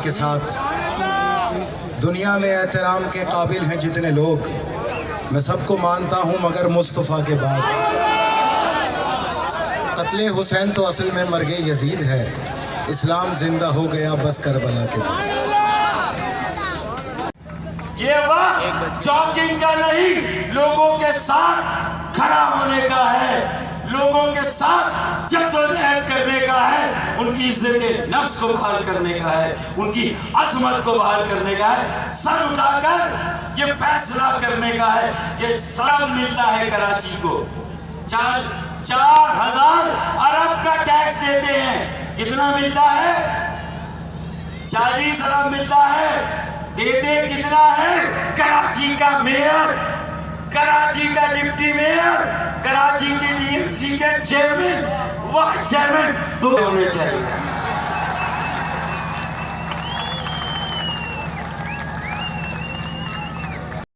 के साथ दुनिया में एहतराम के काबिल हैं जितने लोग, मैं सबको मानता हूं मगर मुस्तफ़ा के बाद। कत्ले हुसैन तो असल में मर्गे यजीद है, इस्लाम जिंदा हो गया बस करबला के बाद। ये वक्त जॉगिंग का नहीं, लोगों के साथ खड़ा होने का है, लोगों के साथ जद्दोजहद करने का है, उनकी इज्जत नफ्स को बहाल करने का है, उनकी अजमत को बहाल करने का है, सर उठाकर ये फैसला करने का है। ये सलाम मिलता है कराची को, 4,000 अरब का टैक्स देते हैं, कितना मिलता है? 40 अरब मिलता है। देते कितना है? कराची का मेयर, कराची का डिप्टी मेयर, कराची के डीएमसी के चेयरमैन, वह चेयरमैन दो होने चाहिए।